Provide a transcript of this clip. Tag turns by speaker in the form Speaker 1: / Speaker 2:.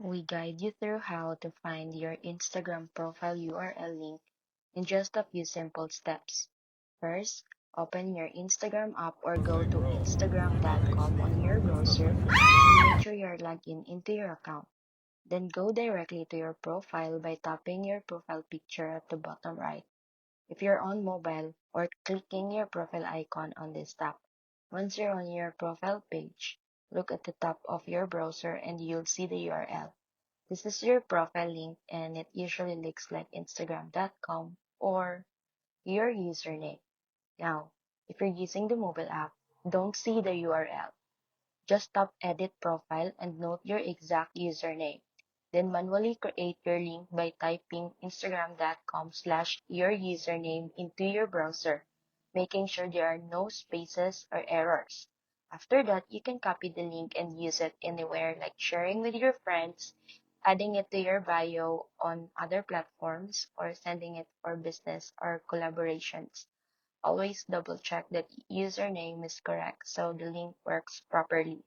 Speaker 1: We guide you through how to find your Instagram profile URL link in just a few simple steps. First, open your Instagram app or go to instagram.com on your browser and make sure you're logged into your account. Then go directly to your profile by tapping your profile picture at the bottom right if you're on mobile or clicking your profile icon on this tab. Once you're on your profile page, look at the top of your browser and you'll see the URL. This is your profile link and it usually looks like Instagram.com or your username. Now, if you're using the mobile app, don't see the URL. Just tap Edit Profile and note your exact username. Then manually create your link by typing instagram.com slash your username into your browser, making sure there are no spaces or errors. After that, you can copy the link and use it anywhere like sharing with your friends, adding it to your bio on other platforms, or sending it for business or collaborations. Always double check that username is correct so the link works properly.